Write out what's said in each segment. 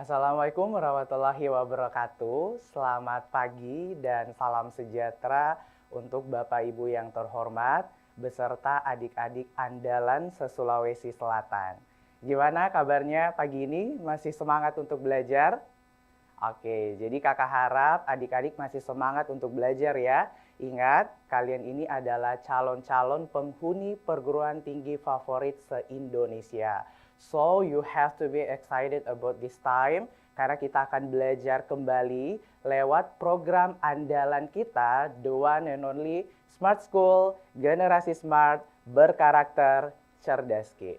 Assalamualaikum warahmatullahi wabarakatuh. Selamat pagi dan salam sejahtera untuk Bapak Ibu yang terhormat beserta adik-adik andalan se-Sulawesi Selatan. Gimana kabarnya pagi ini? Masih semangat untuk belajar? Oke, jadi kakak harap adik-adik masih semangat untuk belajar ya. Ingat, kalian ini adalah calon-calon penghuni perguruan tinggi favorit se-Indonesia. So, you have to be excited about this time karena kita akan belajar kembali lewat program andalan kita, the one and only Smart School, Generasi Smart, Berkarakter, Cerdas Ki.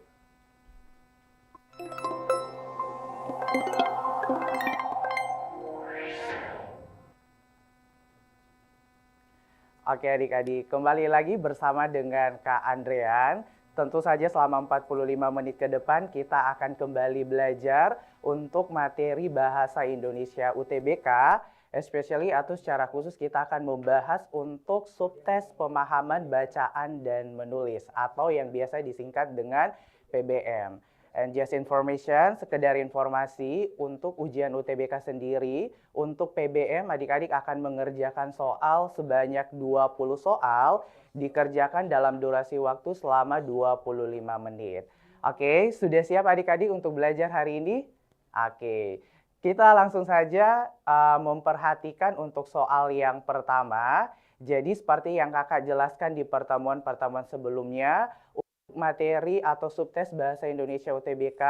Oke adik-adik, kembali lagi bersama dengan Kak Andrean. Tentu saja selama 45 menit ke depan kita akan kembali belajar untuk materi Bahasa Indonesia UTBK. Especially atau secara khusus kita akan membahas untuk subtes pemahaman bacaan dan menulis atau yang biasa disingkat dengan PBM. And just information, sekedar informasi untuk ujian UTBK sendiri, untuk PBM adik-adik akan mengerjakan soal sebanyak 20 soal, dikerjakan dalam durasi waktu selama 25 menit. Oke, sudah siap adik-adik untuk belajar hari ini? Oke, kita langsung saja memperhatikan untuk soal yang pertama. Jadi seperti yang kakak jelaskan di pertemuan-pertemuan sebelumnya, materi atau subtes Bahasa Indonesia UTBK,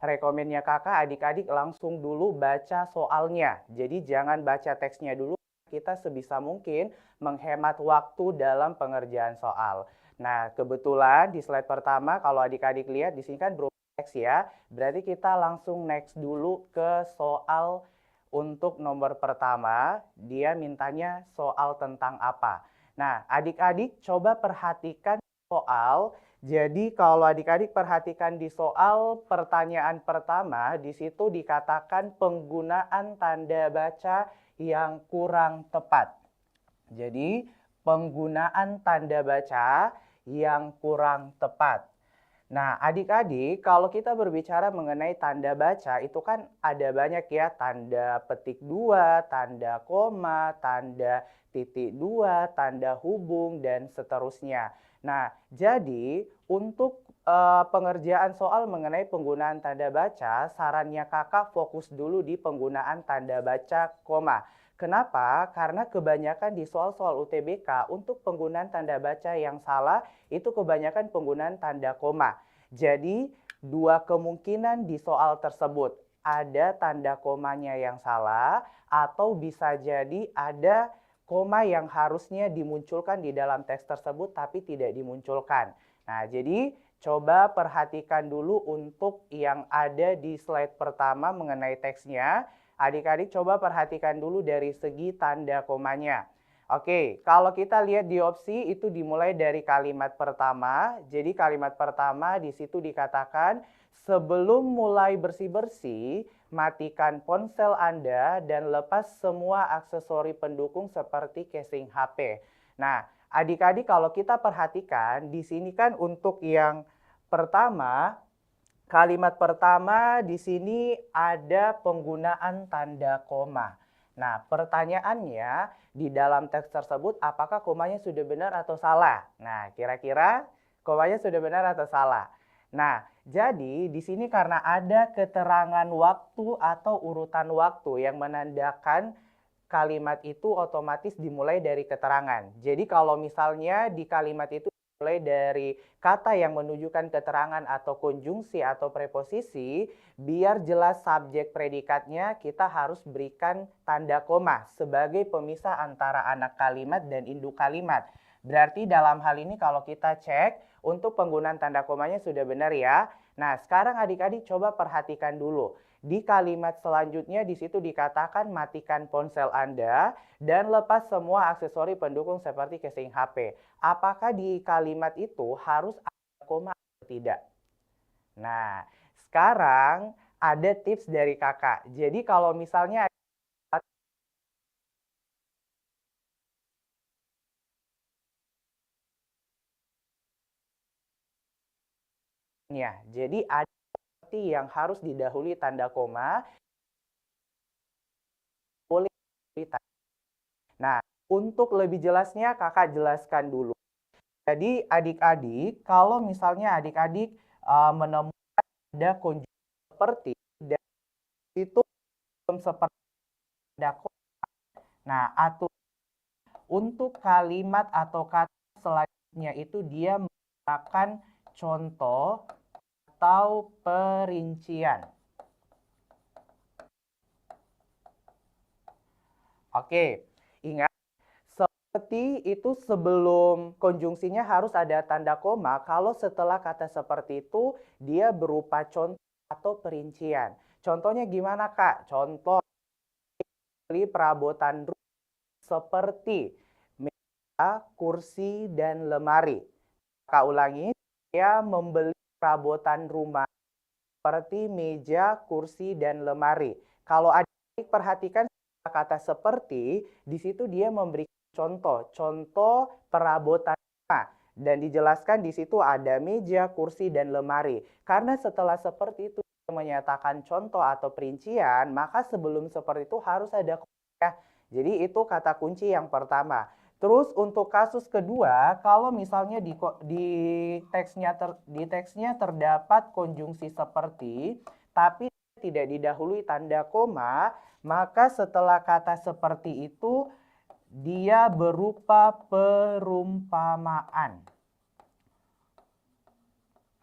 rekomennya kakak adik-adik langsung dulu baca soalnya. Jadi jangan baca teksnya dulu, kita sebisa mungkin menghemat waktu dalam pengerjaan soal. Nah, kebetulan di slide pertama kalau adik-adik lihat di sini kan berupa teks ya. Berarti kita langsung next dulu ke soal untuk nomor pertama. Dia mintanya soal tentang apa. Nah, adik-adik coba perhatikan soal. Jadi kalau adik-adik perhatikan di soal pertanyaan pertama, di situ dikatakan penggunaan tanda baca yang kurang tepat. Jadi penggunaan tanda baca yang kurang tepat. Nah, adik-adik, kalau kita berbicara mengenai tanda baca, itu kan ada banyak ya, tanda petik 2, tanda koma, tanda titik 2, tanda hubung, dan seterusnya. Nah, jadi untuk pengerjaan soal mengenai penggunaan tanda baca, sarannya kakak fokus dulu di penggunaan tanda baca koma. Kenapa? Karena kebanyakan di soal-soal UTBK untuk penggunaan tanda baca yang salah itu kebanyakan penggunaan tanda koma. Jadi dua kemungkinan di soal tersebut. Ada tanda komanya yang salah atau bisa jadi ada koma yang harusnya dimunculkan di dalam teks tersebut tapi tidak dimunculkan. Nah, jadi coba perhatikan dulu untuk yang ada di slide pertama mengenai teksnya. Adik-adik coba perhatikan dulu dari segi tanda komanya. Oke, kalau kita lihat di opsi itu dimulai dari kalimat pertama. Jadi kalimat pertama di situ dikatakan sebelum mulai bersih-bersih, matikan ponsel Anda dan lepas semua aksesori pendukung seperti casing HP. Nah, adik-adik kalau kita perhatikan di sini kan untuk yang pertama, kalimat pertama di sini ada penggunaan tanda koma. Nah, pertanyaannya di dalam teks tersebut apakah komanya sudah benar atau salah? Nah, kira-kira komanya sudah benar atau salah? Nah, jadi di sini karena ada keterangan waktu atau urutan waktu yang menandakan kalimat itu otomatis dimulai dari keterangan. Jadi kalau misalnya di kalimat itu mulai dari kata yang menunjukkan keterangan atau konjungsi atau preposisi, biar jelas subjek predikatnya kita harus berikan tanda koma sebagai pemisah antara anak kalimat dan induk kalimat. Berarti dalam hal ini kalau kita cek untuk penggunaan tanda komanya sudah benar ya. Nah, sekarang adik-adik coba perhatikan dulu. Di kalimat selanjutnya di situ dikatakan matikan ponsel Anda dan lepas semua aksesori pendukung seperti casing HP. Apakah di kalimat itu harus ada koma atau tidak? Nah, sekarang ada tips dari kakak. Jadi kalau misalnya jadi ada seperti yang harus didahului tanda koma. Nah, untuk lebih jelasnya kakak jelaskan dulu. Jadi adik-adik, kalau misalnya adik-adik menemukan ada konjungsi seperti dan itu belum seperti ada nah, atau untuk kalimat atau kata selanjutnya itu dia menggunakan contoh atau perincian. Oke, ingat seperti itu sebelum konjungsinya harus ada tanda koma. Kalau setelah kata seperti itu dia berupa contoh atau perincian. Contohnya gimana Kak? Contoh perabotan rumah seperti meja, kursi, dan lemari. Kak ulangi, saya membeli perabotan rumah seperti meja, kursi, dan lemari. Kalau adik perhatikan kata seperti, di situ dia memberi contoh perabotan rumah. Dan dijelaskan di situ ada meja, kursi, dan lemari. Karena setelah seperti itu menyatakan contoh atau perincian, maka sebelum seperti itu harus ada ya. Jadi itu kata kunci yang pertama. Terus untuk kasus kedua, kalau misalnya di teksnya terdapat konjungsi seperti, tapi tidak didahului tanda koma, maka setelah kata seperti itu dia berupa perumpamaan.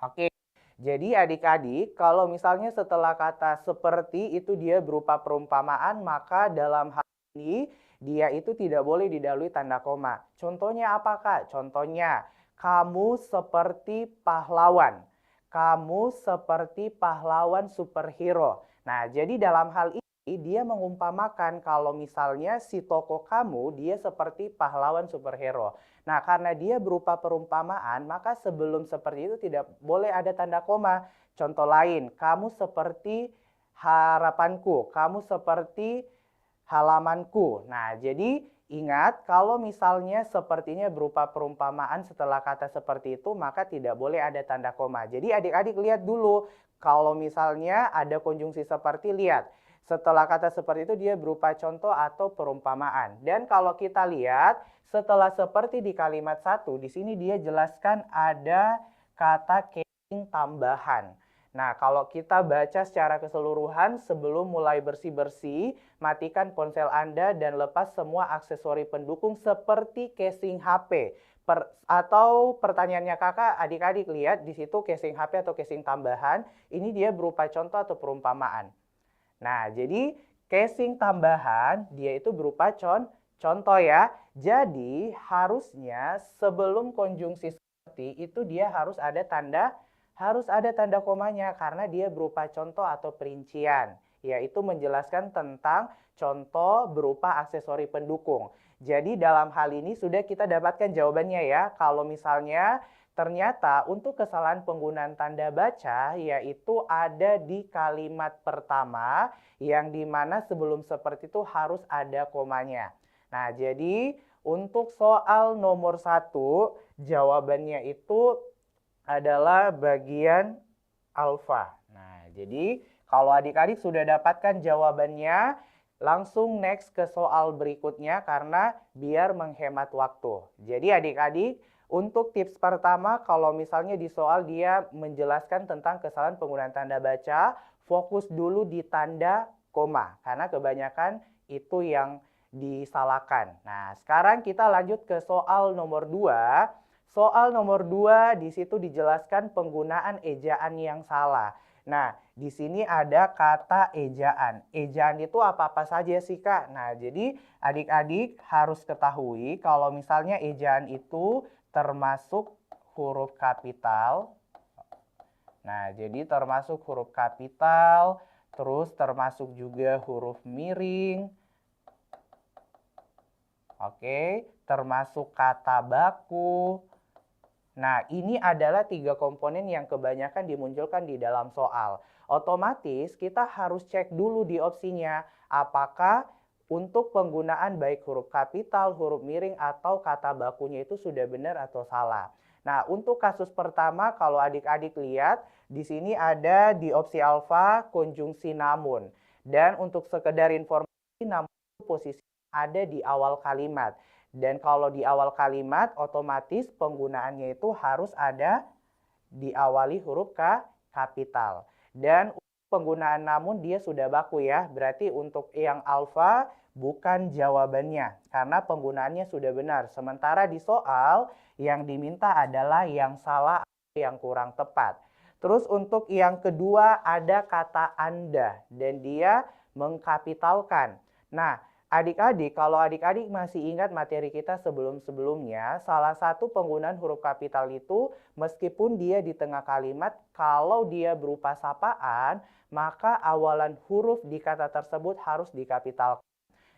Oke, jadi adik-adik, kalau misalnya setelah kata seperti itu dia berupa perumpamaan, maka dalam hal ini dia itu tidak boleh didahului tanda koma. Contohnya apa Kak? Contohnya, kamu seperti pahlawan. Kamu seperti pahlawan superhero. Nah, jadi dalam hal ini dia mengumpamakan kalau misalnya si tokoh kamu dia seperti pahlawan superhero. Nah, karena dia berupa perumpamaan, maka sebelum seperti itu tidak boleh ada tanda koma. Contoh lain, kamu seperti harapanku, kamu seperti halamanku. Nah, jadi ingat kalau misalnya sepertinya berupa perumpamaan setelah kata seperti itu, maka tidak boleh ada tanda koma. Jadi adik-adik lihat dulu, kalau misalnya ada konjungsi seperti, lihat. Setelah kata seperti itu dia berupa contoh atau perumpamaan. Dan kalau kita lihat setelah seperti di kalimat satu, di sini dia jelaskan ada kata casing tambahan. Nah, kalau kita baca secara keseluruhan sebelum mulai bersih-bersih, matikan ponsel Anda dan lepas semua aksesori pendukung seperti casing HP. Atau pertanyaannya kakak, adik-adik lihat di situ casing HP atau casing tambahan, ini dia berupa contoh atau perumpamaan. Nah, jadi casing tambahan dia itu berupa contoh ya. Jadi harusnya sebelum konjungsi seperti itu dia harus ada tanda komanya karena dia berupa contoh atau perincian, yaitu menjelaskan tentang contoh berupa aksesori pendukung. Jadi dalam hal ini sudah kita dapatkan jawabannya ya. Kalau misalnya ternyata untuk kesalahan penggunaan tanda baca yaitu ada di kalimat pertama yang dimana sebelum seperti itu harus ada komanya. Nah, jadi untuk soal nomor 1 jawabannya itu adalah bagian alfa. Nah, jadi kalau adik-adik sudah dapatkan jawabannya, langsung next ke soal berikutnya karena biar menghemat waktu. Jadi adik-adik, untuk tips pertama, kalau misalnya di soal dia menjelaskan tentang kesalahan penggunaan tanda baca, fokus dulu di tanda koma. Karena kebanyakan itu yang disalahkan. Nah, sekarang kita lanjut ke soal nomor 2. Soal nomor 2 di situ dijelaskan penggunaan ejaan yang salah. Nah, di sini ada kata ejaan. Ejaan itu apa-apa saja sih, Kak? Nah, jadi adik-adik harus ketahui kalau misalnya ejaan itu termasuk huruf kapital. Nah, jadi termasuk huruf kapital, terus termasuk juga huruf miring. Oke, termasuk kata baku. Nah, ini adalah 3 komponen yang kebanyakan dimunculkan di dalam soal. Otomatis kita harus cek dulu di opsinya, apakah untuk penggunaan baik huruf kapital, huruf miring, atau kata bakunya itu sudah benar atau salah. Nah, untuk kasus pertama kalau adik-adik lihat, di sini ada di opsi alfa konjungsi namun. Dan untuk sekedar informasi, namun posisi ada di awal kalimat. Dan kalau di awal kalimat, otomatis penggunaannya itu harus ada diawali huruf kapital. Dan penggunaan namun dia sudah baku ya. Berarti untuk yang alfa bukan jawabannya karena penggunaannya sudah benar. Sementara di soal yang diminta adalah yang salah atau yang kurang tepat. Terus untuk yang kedua ada kata Anda dan dia mengkapitalkan. Nah, adik-adik, kalau adik-adik masih ingat materi kita sebelum-sebelumnya, salah satu penggunaan huruf kapital itu meskipun dia di tengah kalimat, kalau dia berupa sapaan, maka awalan huruf di kata tersebut harus dikapitalkan.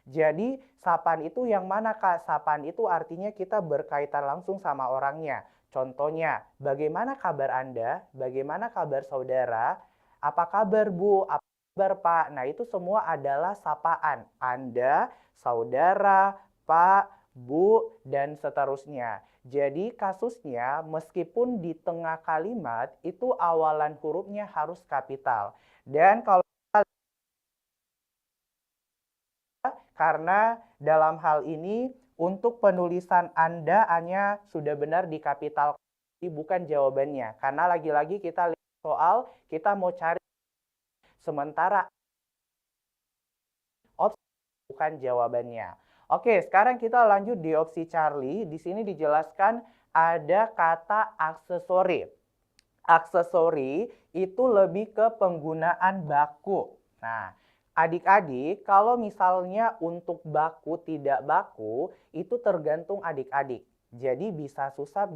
Jadi sapaan itu yang mana Kak? Sapaan itu artinya kita berkaitan langsung sama orangnya. Contohnya, bagaimana kabar Anda? Bagaimana kabar saudara? Apa kabar Bu? Apa kabar Pak? Nah itu semua adalah sapaan. Anda, saudara, Pak, Bu, dan seterusnya. Jadi kasusnya meskipun di tengah kalimat itu awalan hurufnya harus kapital. Dan kalau karena dalam hal ini untuk penulisan Anda hanya sudah benar di kapital, bukan jawabannya. Karena lagi-lagi kita lihat soal, kita mau cari sementara opsi bukan jawabannya. Oke, sekarang kita lanjut di opsi Charlie. Di sini dijelaskan ada kata aksesori. Aksesori itu lebih ke penggunaan baku. Nah, adik-adik, kalau misalnya untuk baku tidak baku, itu tergantung adik-adik. Jadi bisa susah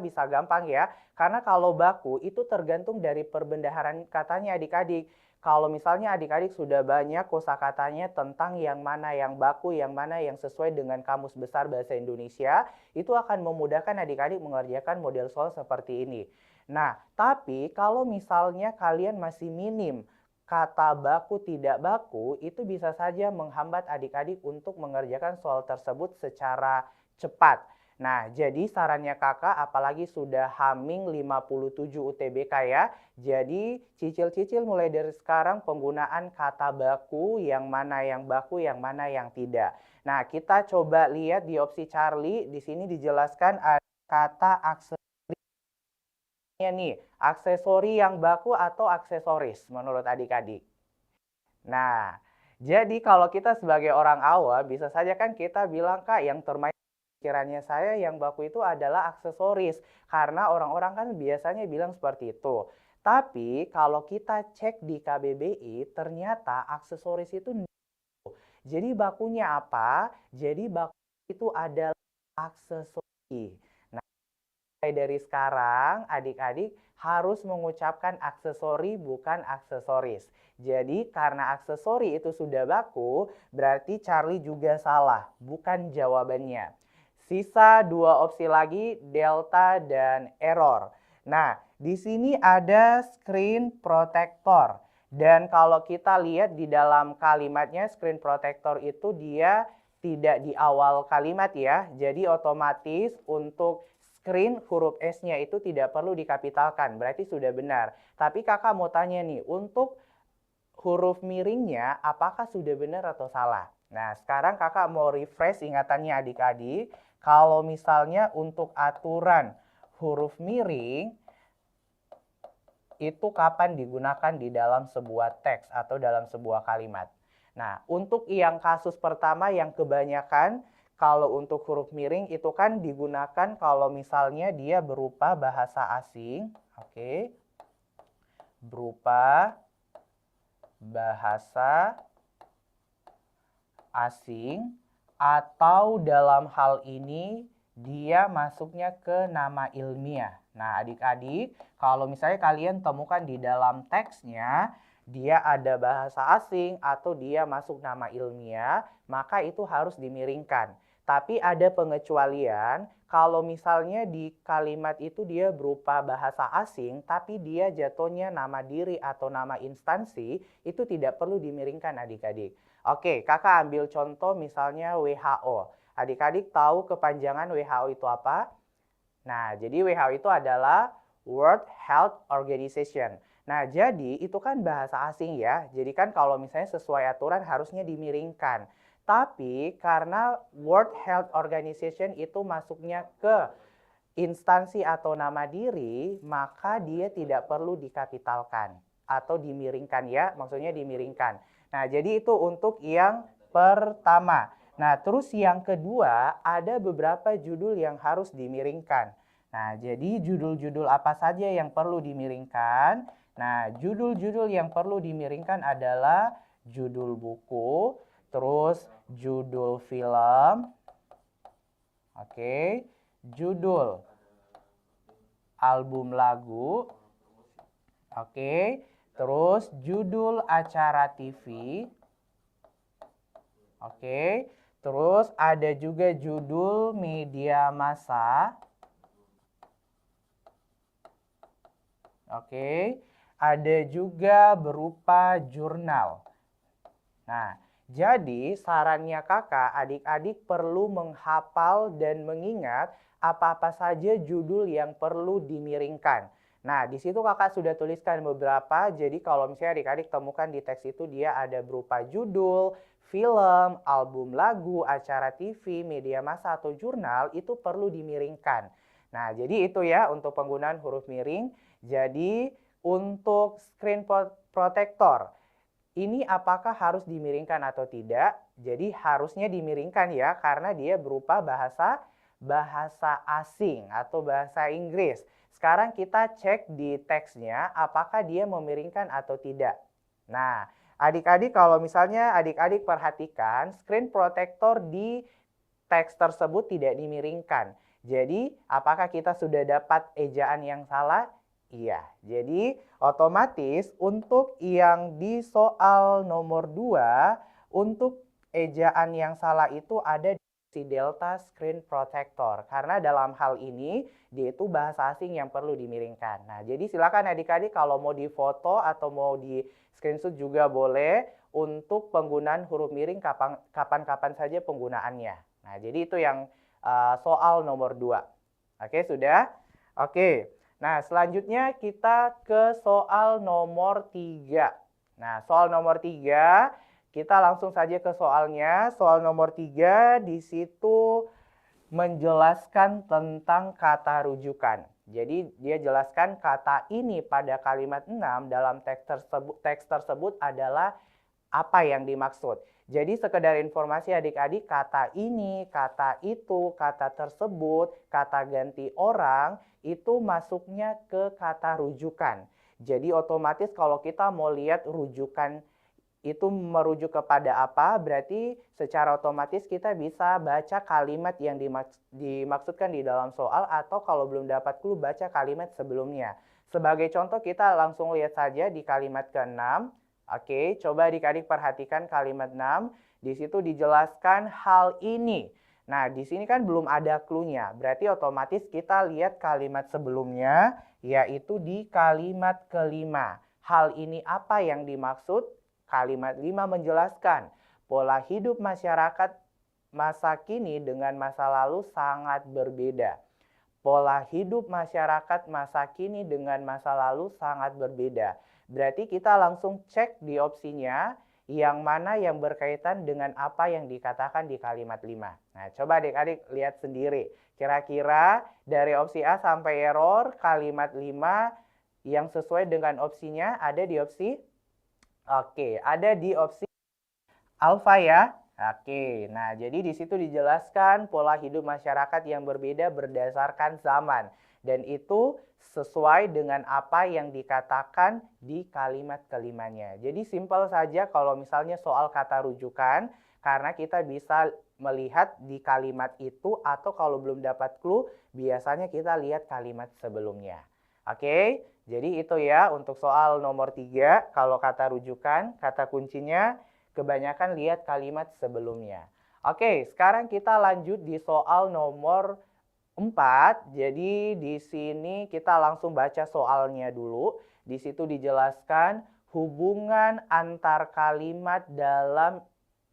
bisa gampang ya. Karena kalau baku itu tergantung dari perbendaharaan katanya adik-adik. Kalau misalnya adik-adik sudah banyak kosakatanya tentang yang mana yang baku, yang mana yang sesuai dengan Kamus Besar Bahasa Indonesia, itu akan memudahkan adik-adik mengerjakan model soal seperti ini. Nah, tapi kalau misalnya kalian masih minim kata baku tidak baku, itu bisa saja menghambat adik-adik untuk mengerjakan soal tersebut secara cepat. Nah, jadi sarannya kakak apalagi sudah haming 57 UTBK ya. Jadi cicil-cicil mulai dari sekarang penggunaan kata baku, yang mana yang baku, yang mana yang tidak. Nah, kita coba lihat di opsi Charlie. Di sini dijelaskan ada kata aksesori nih. Aksesori yang baku atau aksesoris menurut adik-adik. Nah, jadi kalau kita sebagai orang awam bisa saja kan kita bilang Kak yang termain pikirannya saya yang baku itu adalah aksesoris. Karena orang-orang kan biasanya bilang seperti itu. Tapi kalau kita cek di KBBI ternyata aksesoris itu jadi bakunya apa? Jadi baku itu adalah aksesori. Nah, mulai dari sekarang adik-adik harus mengucapkan aksesori bukan aksesoris. Jadi karena aksesori itu sudah baku, berarti Charlie juga salah, bukan jawabannya. Sisa dua opsi lagi, delta dan error. Nah, di sini ada screen protector. Dan kalau kita lihat di dalam kalimatnya, screen protector itu dia tidak di awal kalimat ya. Jadi otomatis untuk screen huruf S-nya itu tidak perlu dikapitalkan. Berarti sudah benar. Tapi kakak mau tanya nih, untuk huruf miringnya apakah sudah benar atau salah? Nah, sekarang kakak mau refresh ingatannya adik-adik. Kalau misalnya untuk aturan huruf miring, itu kapan digunakan di dalam sebuah teks atau dalam sebuah kalimat. Nah, untuk yang kasus pertama yang kebanyakan, kalau untuk huruf miring itu kan digunakan kalau misalnya dia berupa bahasa asing. Oke. Berupa bahasa asing atau dalam hal ini dia masuknya ke nama ilmiah. Nah, adik-adik, kalau misalnya kalian temukan di dalam teksnya dia ada bahasa asing atau dia masuk nama ilmiah, maka itu harus dimiringkan. Tapi ada pengecualian kalau misalnya di kalimat itu dia berupa bahasa asing tapi dia jatuhnya nama diri atau nama instansi, itu tidak perlu dimiringkan adik-adik. Oke, kakak ambil contoh misalnya WHO. Adik-adik tahu kepanjangan WHO itu apa? Nah, jadi WHO itu adalah World Health Organization. Nah, jadi itu kan bahasa asing ya. Jadi kan kalau misalnya sesuai aturan harusnya dimiringkan. Tapi karena World Health Organization itu masuknya ke instansi atau nama diri, maka dia tidak perlu dikapitalkan atau dimiringkan ya, maksudnya dimiringkan. Nah, jadi itu untuk yang pertama. Nah, terus yang kedua, ada beberapa judul yang harus dimiringkan. Nah, jadi judul-judul apa saja yang perlu dimiringkan? Nah, judul-judul yang perlu dimiringkan adalah judul buku, terus judul film, oke, judul album lagu, oke, terus judul acara TV, oke, terus ada juga judul media massa, oke, ada juga berupa jurnal. Nah, jadi sarannya kakak, adik-adik perlu menghafal dan mengingat apa-apa saja judul yang perlu dimiringkan. Nah, di situ kakak sudah tuliskan beberapa, jadi kalau misalnya adik-adik temukan di teks itu dia ada berupa judul, film, album lagu, acara TV, media massa atau jurnal, itu perlu dimiringkan. Nah, jadi itu ya untuk penggunaan huruf miring. Jadi untuk screen protector, ini apakah harus dimiringkan atau tidak? Jadi harusnya dimiringkan ya, karena dia berupa bahasa asing atau bahasa Inggris. Sekarang kita cek di teksnya apakah dia memiringkan atau tidak. Nah, adik-adik kalau misalnya adik-adik perhatikan screen protector di teks tersebut tidak dimiringkan. Jadi apakah kita sudah dapat ejaan yang salah? Iya, jadi otomatis untuk yang di soal nomor 2, untuk ejaan yang salah itu ada di delta screen protector. Karena dalam hal ini, dia itu bahasa asing yang perlu dimiringkan. Nah, jadi silakan adik-adik kalau mau difoto atau mau di screenshot juga boleh untuk penggunaan huruf miring kapan-kapan saja penggunaannya. Nah, jadi itu yang soal nomor 2. Oke, sudah? Oke. Nah, selanjutnya kita ke soal nomor 3. Nah, soal nomor 3, kita langsung saja ke soalnya. Soal nomor 3 di situ menjelaskan tentang kata rujukan. Jadi dia jelaskan kata ini pada kalimat 6 dalam teks tersebut adalah apa yang dimaksud. Jadi sekedar informasi adik-adik, kata ini, kata itu, kata tersebut, kata ganti orang, itu masuknya ke kata rujukan. Jadi otomatis kalau kita mau lihat rujukan itu merujuk kepada apa, berarti secara otomatis kita bisa baca kalimat yang dimaksudkan di dalam soal, atau kalau belum dapat clue baca kalimat sebelumnya. Sebagai contoh kita langsung lihat saja di kalimat ke-6. Oke, coba adik-adik perhatikan kalimat 6. Di situ dijelaskan hal ini. Nah, di sini kan belum ada clue-nya. Berarti otomatis kita lihat kalimat sebelumnya, yaitu di kalimat kelima. Hal ini apa yang dimaksud? Kalimat 5 menjelaskan pola hidup masyarakat masa kini dengan masa lalu sangat berbeda. Pola hidup masyarakat masa kini dengan masa lalu sangat berbeda. Berarti kita langsung cek di opsinya yang mana yang berkaitan dengan apa yang dikatakan di kalimat 5. Nah, coba adik-adik lihat sendiri. Kira-kira dari opsi A sampai error kalimat 5 yang sesuai dengan opsinya ada di opsi? Oke, ada di opsi alfa ya. Oke, nah jadi di situ dijelaskan pola hidup masyarakat yang berbeda berdasarkan zaman. Dan itu sesuai dengan apa yang dikatakan di kalimat kelimanya. Jadi simpel saja kalau misalnya soal kata rujukan, karena kita bisa melihat di kalimat itu, atau kalau belum dapat clue, biasanya kita lihat kalimat sebelumnya. Oke, jadi itu ya untuk soal nomor 3, kalau kata rujukan, kata kuncinya kebanyakan lihat kalimat sebelumnya. Oke, sekarang kita lanjut di soal nomor 4. Jadi di sini kita langsung baca soalnya dulu. Di situ dijelaskan hubungan antar kalimat dalam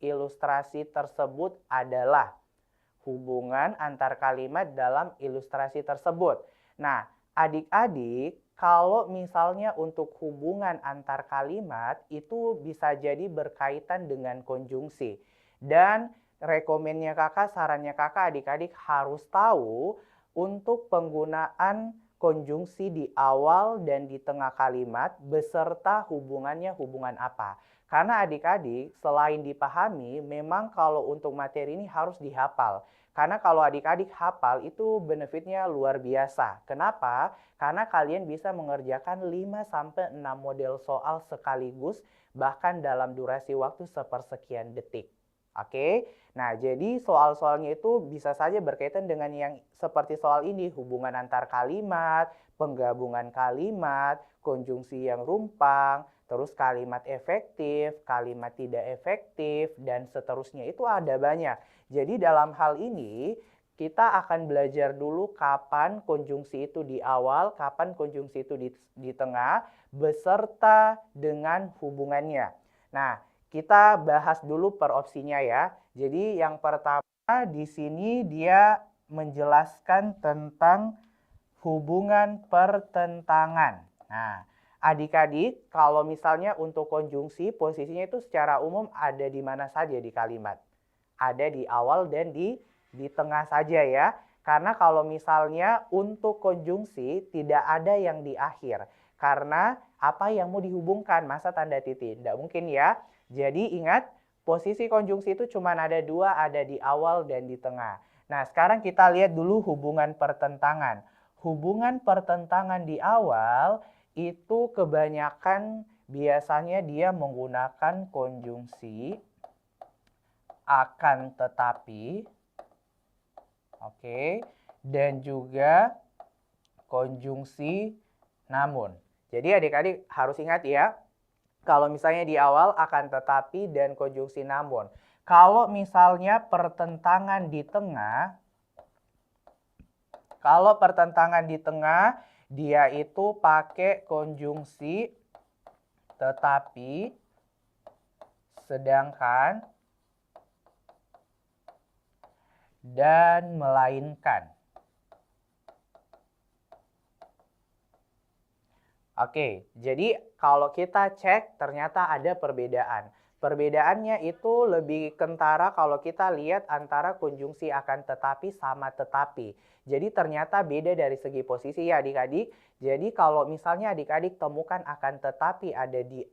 ilustrasi tersebut adalah. Hubungan antar kalimat dalam ilustrasi tersebut. Nah, adik-adik, kalau misalnya untuk hubungan antar kalimat itu bisa jadi berkaitan dengan konjungsi. Dan rekomennya kakak, sarannya kakak, adik-adik harus tahu untuk penggunaan konjungsi di awal dan di tengah kalimat beserta hubungannya hubungan apa. Karena adik-adik selain dipahami, memang kalau untuk materi ini harus dihafal. Karena kalau adik-adik hafal itu benefitnya luar biasa. Kenapa? Karena kalian bisa mengerjakan 5-6 model soal sekaligus bahkan dalam durasi waktu sepersekian detik. Oke, nah jadi soal-soalnya itu bisa saja berkaitan dengan yang seperti soal ini, hubungan antar kalimat, penggabungan kalimat, konjungsi yang rumpang, terus kalimat efektif, kalimat tidak efektif, dan seterusnya itu ada banyak. Jadi dalam hal ini kita akan belajar dulu kapan konjungsi itu di awal, kapan konjungsi itu di tengah, beserta dengan hubungannya. Nah, kita bahas dulu per opsinya ya. Jadi yang pertama di sini dia menjelaskan tentang hubungan pertentangan. Nah, adik-adik kalau misalnya untuk konjungsi posisinya itu secara umum ada di mana saja di kalimat. Ada di awal dan di tengah saja ya. Karena kalau misalnya untuk konjungsi tidak ada yang di akhir. Karena apa yang mau dihubungkan, masa tanda titik? Tidak mungkin ya. Jadi ingat, posisi konjungsi itu cuma ada dua, ada di awal dan di tengah. Nah, sekarang kita lihat dulu hubungan pertentangan. Hubungan pertentangan di awal itu kebanyakan biasanya dia menggunakan konjungsi akan tetapi, oke, dan juga konjungsi namun. Jadi adik-adik harus ingat ya, kalau misalnya di awal akan tetapi dan konjungsi namun. Kalau misalnya pertentangan di tengah, kalau pertentangan di tengah, dia itu pakai konjungsi tetapi, sedangkan, dan melainkan. Oke, jadi kalau kita cek ternyata ada perbedaan. Perbedaannya itu lebih kentara kalau kita lihat antara konjungsi akan tetapi sama tetapi. Jadi ternyata beda dari segi posisi ya adik-adik. Jadi kalau misalnya adik-adik temukan akan tetapi ada di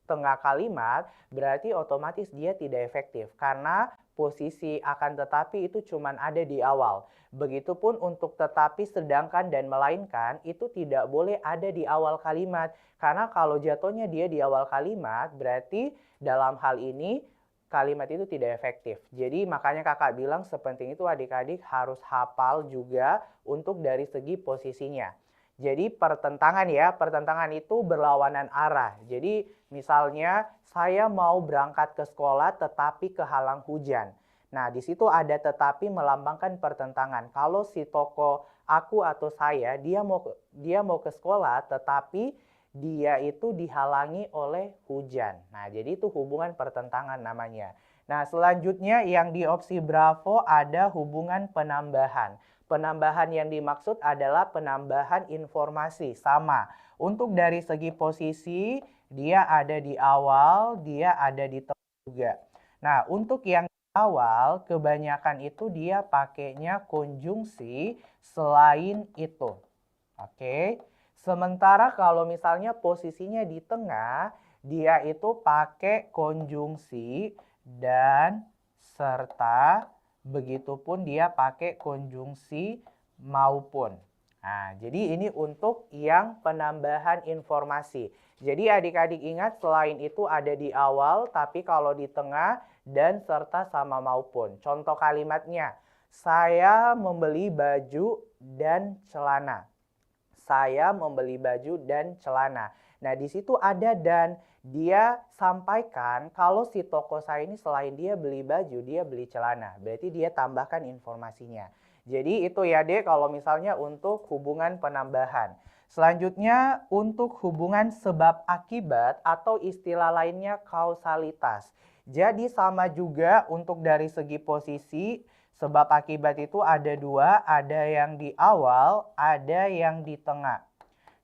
tengah kalimat, berarti otomatis dia tidak efektif. Karena posisi akan tetapi itu cuma ada di awal. Begitupun untuk tetapi, sedangkan, dan melainkan itu tidak boleh ada di awal kalimat. Karena kalau jatuhnya dia di awal kalimat, berarti dalam hal ini kalimat itu tidak efektif. Jadi makanya kakak bilang sepenting itu adik-adik harus hafal juga untuk dari segi posisinya. Jadi pertentangan ya, pertentangan itu berlawanan arah. Jadi misalnya saya mau berangkat ke sekolah tetapi kehalang hujan. Nah, di situ ada tetapi melambangkan pertentangan. Kalau si tokoh aku atau saya, dia mau ke sekolah tetapi dia itu dihalangi oleh hujan. Nah, jadi itu hubungan pertentangan namanya. Nah, selanjutnya yang di opsi Bravo ada hubungan penambahan. Penambahan yang dimaksud adalah penambahan informasi. Sama. Untuk dari segi posisi, dia ada di awal, dia ada di tengah juga. Nah, untuk yang awal, kebanyakan itu dia pakainya konjungsi selain itu. Oke. Sementara kalau misalnya posisinya di tengah, dia itu pakai konjungsi dan serta, begitupun dia pakai konjungsi maupun. Nah, jadi ini untuk yang penambahan informasi. Jadi adik-adik ingat selain itu ada di awal, tapi kalau di tengah dan serta sama maupun. Contoh kalimatnya, saya membeli baju dan celana. Saya membeli baju dan celana. Nah, di situ ada dan. Dia sampaikan kalau si toko saya ini selain dia beli baju, dia beli celana. Berarti dia tambahkan informasinya. Jadi itu ya Dek kalau misalnya untuk hubungan penambahan. Selanjutnya untuk hubungan sebab akibat atau istilah lainnya kausalitas. Jadi sama juga untuk dari segi posisi sebab akibat itu ada dua, ada yang di awal, ada yang di tengah.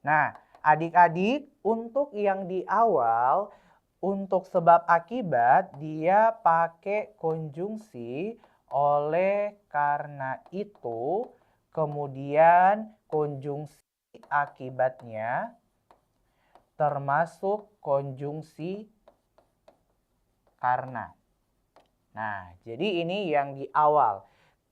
Nah, adik-adik untuk yang di awal untuk sebab akibat dia pakai konjungsi oleh karena itu, kemudian konjungsi akibatnya termasuk konjungsi karena. Nah, jadi ini yang di awal.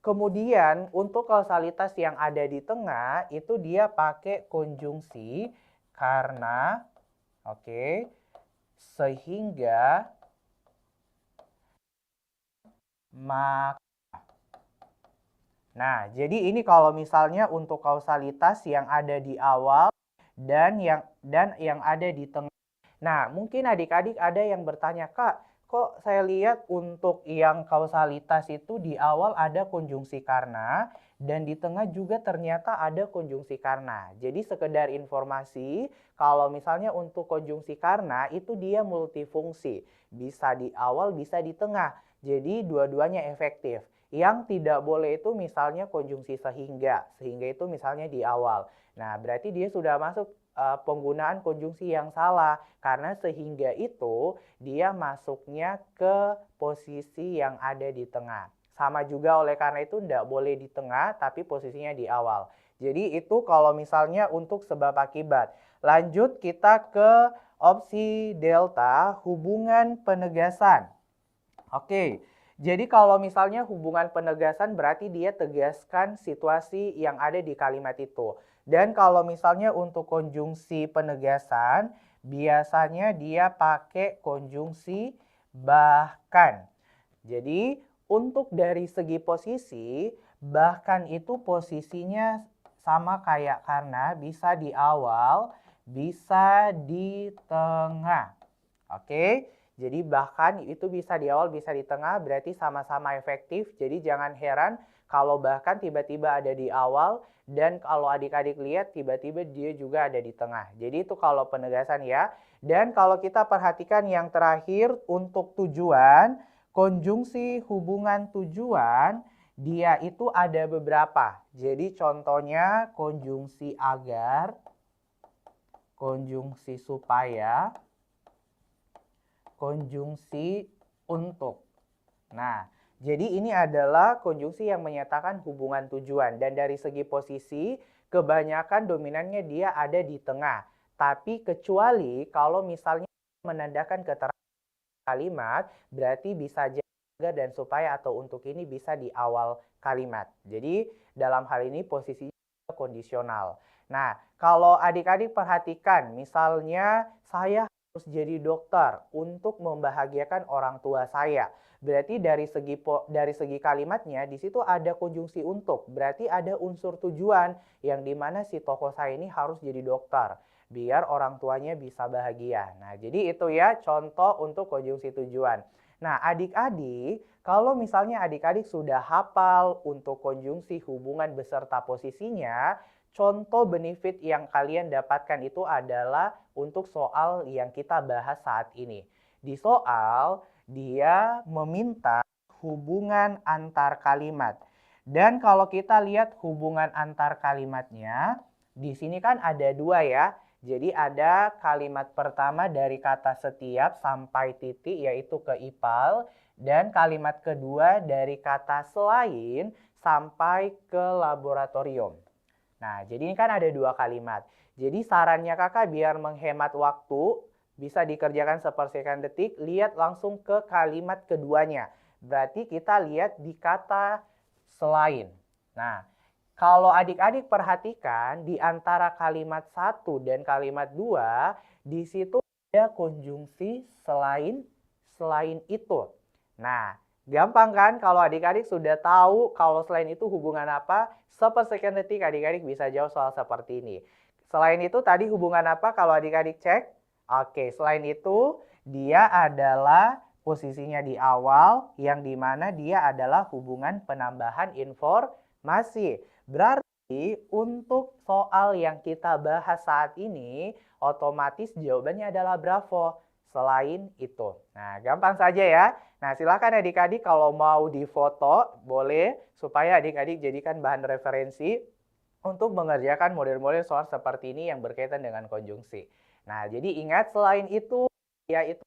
Kemudian untuk kausalitas yang ada di tengah itu dia pakai konjungsi karena, oke, sehingga, maka. Nah, jadi ini kalau misalnya untuk kausalitas yang ada di awal dan yang ada di tengah. Nah, mungkin adik-adik ada yang bertanya, Kak, kok saya lihat untuk yang kausalitas itu di awal ada konjungsi karena dan di tengah juga ternyata ada konjungsi karena. Jadi sekedar informasi, kalau misalnya untuk konjungsi karena itu dia multifungsi. Bisa di awal, bisa di tengah. Jadi dua-duanya efektif. Yang tidak boleh itu misalnya konjungsi sehingga. Sehingga itu misalnya di awal. Nah, berarti dia sudah masuk penggunaan konjungsi yang salah. Karena sehingga itu dia masuknya ke posisi yang ada di tengah. Sama juga oleh karena itu tidak boleh di tengah tapi posisinya di awal. Jadi itu kalau misalnya untuk sebab akibat. Lanjut kita ke opsi delta, hubungan penegasan. Oke, jadi kalau misalnya hubungan penegasan berarti dia tegaskan situasi yang ada di kalimat itu. Dan kalau misalnya untuk konjungsi penegasan, biasanya dia pakai konjungsi bahkan. Jadi untuk dari segi posisi, bahkan itu posisinya sama kayak karena bisa di awal, bisa di tengah. Oke, jadi bahkan itu bisa di awal, bisa di tengah, berarti sama-sama efektif. Jadi jangan heran kalau bahkan tiba-tiba ada di awal dan kalau adik-adik lihat tiba-tiba dia juga ada di tengah. Jadi itu kalau penegasan ya. Dan kalau kita perhatikan yang terakhir untuk tujuan, konjungsi hubungan tujuan, dia itu ada beberapa. Jadi contohnya konjungsi agar, konjungsi supaya, konjungsi untuk. Nah, jadi ini adalah konjungsi yang menyatakan hubungan tujuan. Dan dari segi posisi, kebanyakan dominannya dia ada di tengah. Tapi kecuali kalau misalnya menandakan keterangan kalimat, berarti bisa jaga dan supaya atau untuk ini bisa di awal kalimat. Jadi dalam hal ini posisinya kondisional. Nah, kalau adik-adik perhatikan, misalnya saya harus jadi dokter untuk membahagiakan orang tua saya. Berarti dari segi kalimatnya di situ ada konjungsi untuk. Berarti ada unsur tujuan yang dimana si tokoh saya ini harus jadi dokter biar orang tuanya bisa bahagia. Nah, jadi itu ya contoh untuk konjungsi tujuan. Nah, adik-adik, kalau misalnya adik-adik sudah hafal untuk konjungsi hubungan beserta posisinya, contoh benefit yang kalian dapatkan itu adalah untuk soal yang kita bahas saat ini. Di soal, dia meminta hubungan antar kalimat. Dan kalau kita lihat hubungan antar kalimatnya, di sini kan ada dua ya. Jadi ada kalimat pertama dari kata setiap sampai titik yaitu ke ipal. Dan kalimat kedua dari kata selain sampai ke laboratorium. Nah, jadi ini kan ada dua kalimat. Jadi sarannya kakak biar menghemat waktu, bisa dikerjakan sepersekian detik, lihat langsung ke kalimat keduanya. Berarti kita lihat di kata selain. Nah, kalau adik-adik perhatikan di antara kalimat 1 dan kalimat 2, di situ ada konjungsi selain itu. Nah, gampang kan kalau adik-adik sudah tahu kalau selain itu hubungan apa, sepersekian detik adik-adik bisa jawab soal seperti ini. Selain itu tadi hubungan apa kalau adik-adik cek? Oke, selain itu dia adalah posisinya di awal yang dimana dia adalah hubungan penambahan informasi. Berarti untuk soal yang kita bahas saat ini otomatis jawabannya adalah bravo. Selain itu. Nah, gampang saja ya. Nah, silakan adik-adik kalau mau difoto boleh supaya adik-adik jadikan bahan referensi untuk mengerjakan model-model soal seperti ini yang berkaitan dengan konjungsi. Nah, jadi ingat selain itu yaitu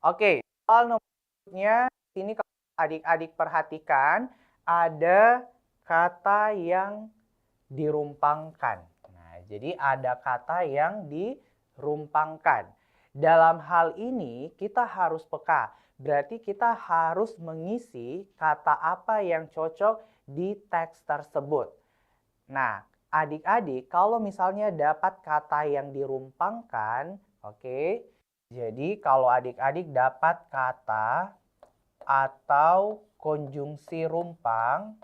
Oke, soal nomor berikutnya, sini kalau adik-adik perhatikan, ada kata yang dirumpangkan. Nah, jadi ada kata yang dirumpangkan. Dalam hal ini kita harus peka. Berarti kita harus mengisi kata apa yang cocok di teks tersebut. Nah, adik-adik kalau misalnya dapat kata yang dirumpangkan, oke. Jadi kalau adik-adik dapat kata atau konjungsi rumpang,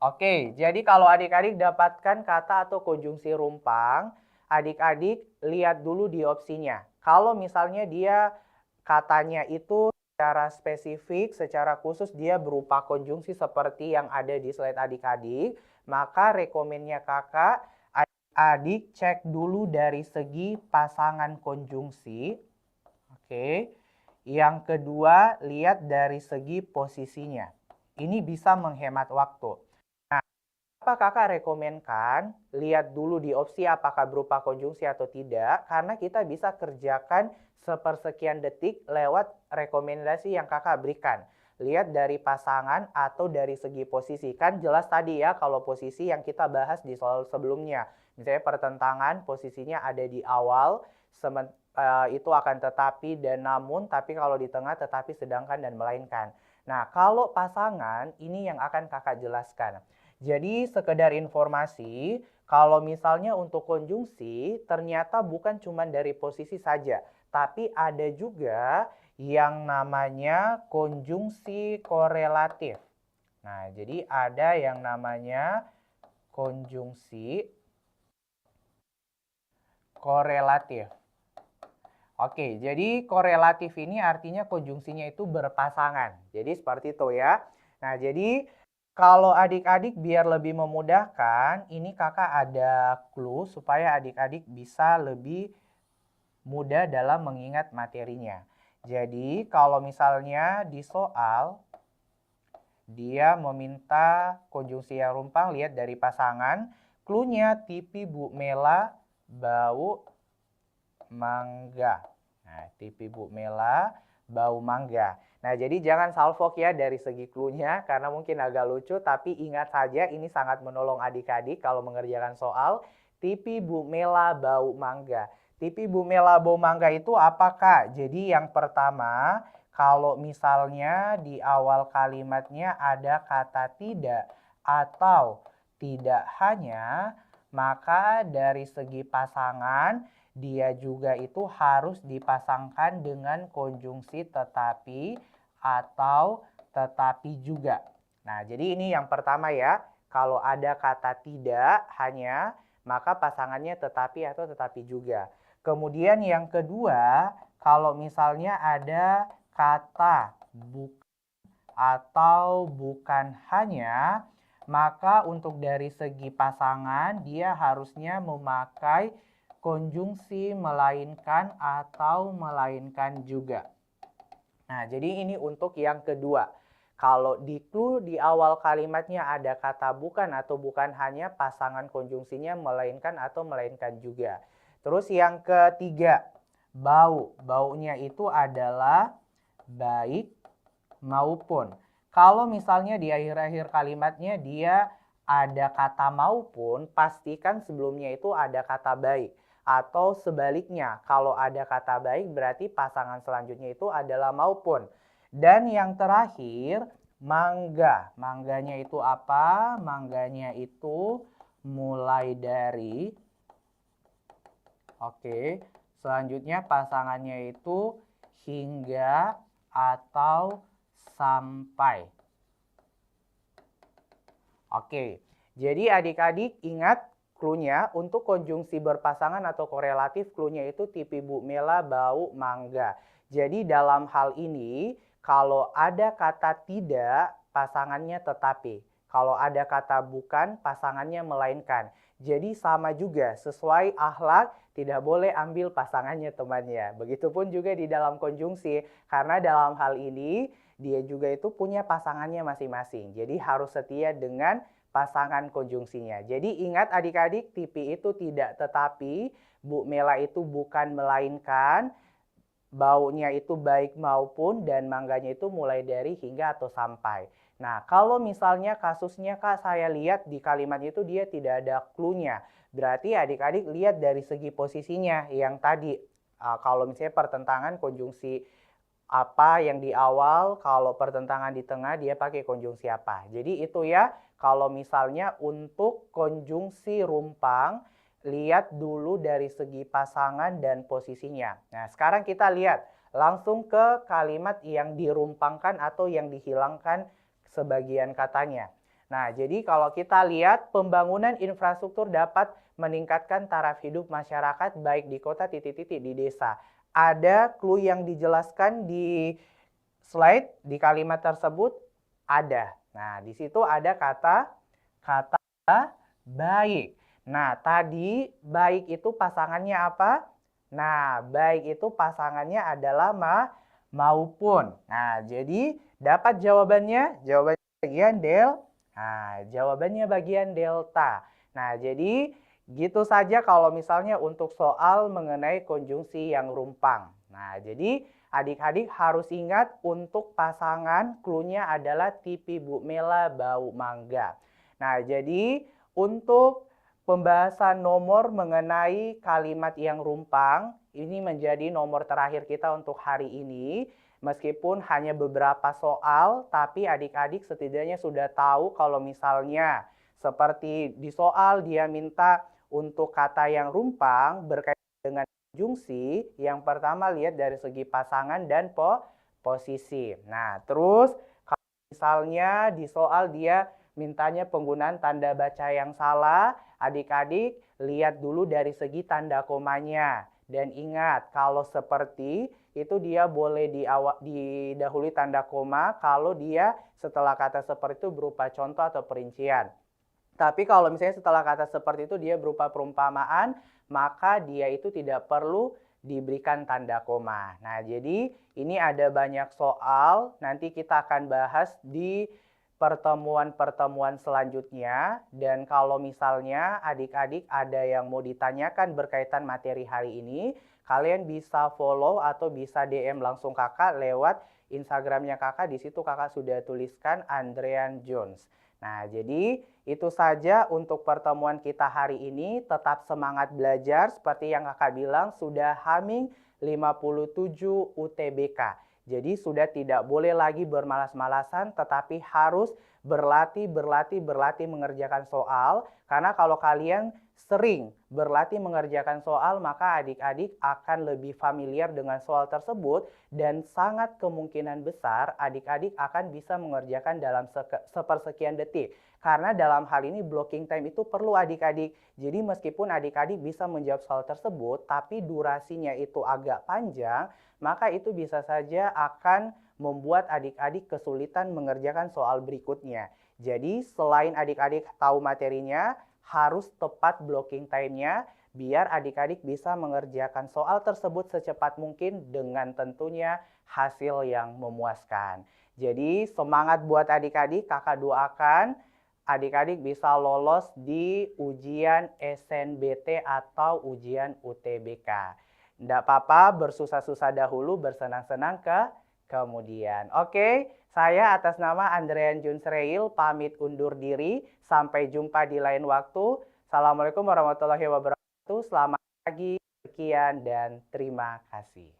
oke, jadi kalau adik-adik dapatkan kata atau konjungsi rumpang, adik-adik lihat dulu di opsinya. Kalau misalnya dia katanya itu secara spesifik, secara khusus dia berupa konjungsi seperti yang ada di slide adik-adik, maka rekomennya kakak, adik cek dulu dari segi pasangan konjungsi. Oke. Yang kedua, lihat dari segi posisinya. Ini bisa menghemat waktu. Apa kakak rekomenkan, lihat dulu di opsi apakah berupa konjungsi atau tidak, karena kita bisa kerjakan sepersekian detik lewat rekomendasi yang kakak berikan. Lihat dari pasangan atau dari segi posisi. Kan jelas tadi ya kalau posisi yang kita bahas di soal sebelumnya. Misalnya pertentangan posisinya ada di awal, itu akan tetapi dan namun, tapi kalau di tengah tetapi sedangkan dan melainkan. Nah kalau pasangan ini yang akan kakak jelaskan. Jadi sekedar informasi, kalau misalnya untuk konjungsi ternyata bukan cuma dari posisi saja, tapi ada juga yang namanya konjungsi korelatif. Nah, jadi ada yang namanya konjungsi korelatif. Oke, jadi korelatif ini artinya konjungsinya itu berpasangan. Jadi seperti itu ya. Nah, jadi kalau adik-adik biar lebih memudahkan, ini kakak ada clue supaya adik-adik bisa lebih mudah dalam mengingat materinya. Jadi kalau misalnya di soal, dia meminta konjungsi yang rumpang, lihat dari pasangan. Clue-nya TV Bu Mela bau mangga. Nah, TV Bu Mela bau mangga. Nah, jadi jangan salfok ya dari segi clue-nya karena mungkin agak lucu, tapi ingat saja ini sangat menolong adik-adik kalau mengerjakan soal. TV Bu Mela bau mangga. TV Bu Mela bau mangga itu apa, Kak? Jadi yang pertama, kalau misalnya di awal kalimatnya ada kata tidak atau tidak hanya, maka dari segi pasangan dia juga itu harus dipasangkan dengan konjungsi tetapi atau tetapi juga. Nah, jadi ini yang pertama ya. Kalau ada kata tidak hanya, maka pasangannya tetapi atau tetapi juga. Kemudian yang kedua, kalau misalnya ada kata bukan atau bukan hanya, maka untuk dari segi pasangan dia harusnya memakai konjungsi melainkan atau melainkan juga. Nah, jadi ini untuk yang kedua. Kalau di clue di awal kalimatnya ada kata bukan atau bukan hanya, pasangan konjungsinya melainkan atau melainkan juga. Terus yang ketiga, bau. Baunya itu adalah baik maupun. Kalau misalnya di akhir-akhir kalimatnya dia ada kata maupun, pastikan sebelumnya itu ada kata baik. Atau sebaliknya, kalau ada kata baik berarti pasangan selanjutnya itu adalah maupun. Dan yang terakhir, mangga. Mangganya itu apa? Mangganya itu mulai dari, oke, selanjutnya pasangannya itu hingga atau sampai. Oke, jadi adik-adik ingat clue-nya untuk konjungsi berpasangan atau korelatif, clue-nya itu TV Bu Mela bau mangga. Jadi dalam hal ini kalau ada kata tidak, pasangannya tetapi. Kalau ada kata bukan, pasangannya melainkan. Jadi sama juga, sesuai akhlak tidak boleh ambil pasangannya temannya. Begitupun juga di dalam konjungsi, karena dalam hal ini dia juga itu punya pasangannya masing-masing. Jadi harus setia dengan pasangan konjungsinya. Jadi ingat adik-adik, tipi itu tidak tetapi, Bu Mela itu bukan melainkan, baunya itu baik maupun, dan mangganya itu mulai dari hingga atau sampai. Nah, kalau misalnya kasusnya Kak, saya lihat di kalimat itu dia tidak ada clue-nya. Berarti adik-adik lihat dari segi posisinya yang tadi. Kalau misalnya pertentangan konjungsi apa yang di awal, kalau pertentangan di tengah dia pakai konjungsi apa. Jadi itu ya, kalau misalnya untuk konjungsi rumpang, lihat dulu dari segi pasangan dan posisinya. Nah, sekarang kita lihat langsung ke kalimat yang dirumpangkan atau yang dihilangkan sebagian katanya. Nah, jadi kalau kita lihat pembangunan infrastruktur dapat meningkatkan taraf hidup masyarakat baik di kota titik-titik di desa. Ada clue yang dijelaskan di slide di kalimat tersebut ada. Nah, di situ ada kata baik. Nah, tadi baik itu pasangannya apa? Nah, baik itu pasangannya adalah maupun. Nah, jadi dapat jawabannya bagian del. Nah, jawabannya bagian delta. Nah, jadi gitu saja kalau misalnya untuk soal mengenai konjungsi yang rumpang. Nah, jadi adik-adik harus ingat untuk pasangan clue-nya adalah tipi Bu Mela bau mangga. Nah, jadi untuk pembahasan nomor mengenai kalimat yang rumpang, ini menjadi nomor terakhir kita untuk hari ini. Meskipun hanya beberapa soal, tapi adik-adik setidaknya sudah tahu kalau misalnya seperti di soal dia minta untuk kata yang rumpang berkaitan dengan konjungsi, yang pertama lihat dari segi pasangan dan posisi. Nah, terus kalau misalnya di soal dia mintanya penggunaan tanda baca yang salah, adik-adik lihat dulu dari segi tanda komanya. Dan ingat, kalau seperti itu dia boleh didahului tanda koma kalau dia setelah kata seperti itu berupa contoh atau perincian. Tapi kalau misalnya setelah kata seperti itu dia berupa perumpamaan, maka dia itu tidak perlu diberikan tanda koma. Nah, jadi ini ada banyak soal, nanti kita akan bahas di pertemuan-pertemuan selanjutnya. Dan kalau misalnya adik-adik ada yang mau ditanyakan berkaitan materi hari ini, kalian bisa follow atau bisa DM langsung kakak lewat Instagramnya kakak. Di situ kakak sudah tuliskan Andrean Jones. Nah, jadi itu saja untuk pertemuan kita hari ini. Tetap semangat belajar seperti yang kakak bilang sudah H-57 UTBK. Jadi sudah tidak boleh lagi bermalas-malasan, tetapi harus berlatih mengerjakan soal. Karena kalau kalian sering berlatih mengerjakan soal, maka adik-adik akan lebih familiar dengan soal tersebut. Dan sangat kemungkinan besar adik-adik akan bisa mengerjakan dalam sepersekian detik. Karena dalam hal ini blocking time itu perlu adik-adik. Jadi meskipun adik-adik bisa menjawab soal tersebut, tapi durasinya itu agak panjang, maka itu bisa saja akan membuat adik-adik kesulitan mengerjakan soal berikutnya. Jadi selain adik-adik tahu materinya, harus tepat blocking time-nya, biar adik-adik bisa mengerjakan soal tersebut secepat mungkin dengan tentunya hasil yang memuaskan. Jadi semangat buat adik-adik, kakak doakan adik-adik bisa lolos di ujian SNBT atau ujian UTBK. Tidak apa-apa, bersusah-susah dahulu, bersenang-senang kemudian. Oke, saya atas nama Andrean Junsreil pamit undur diri. Sampai jumpa di lain waktu. Assalamualaikum warahmatullahi wabarakatuh. Selamat pagi, sekian, dan terima kasih.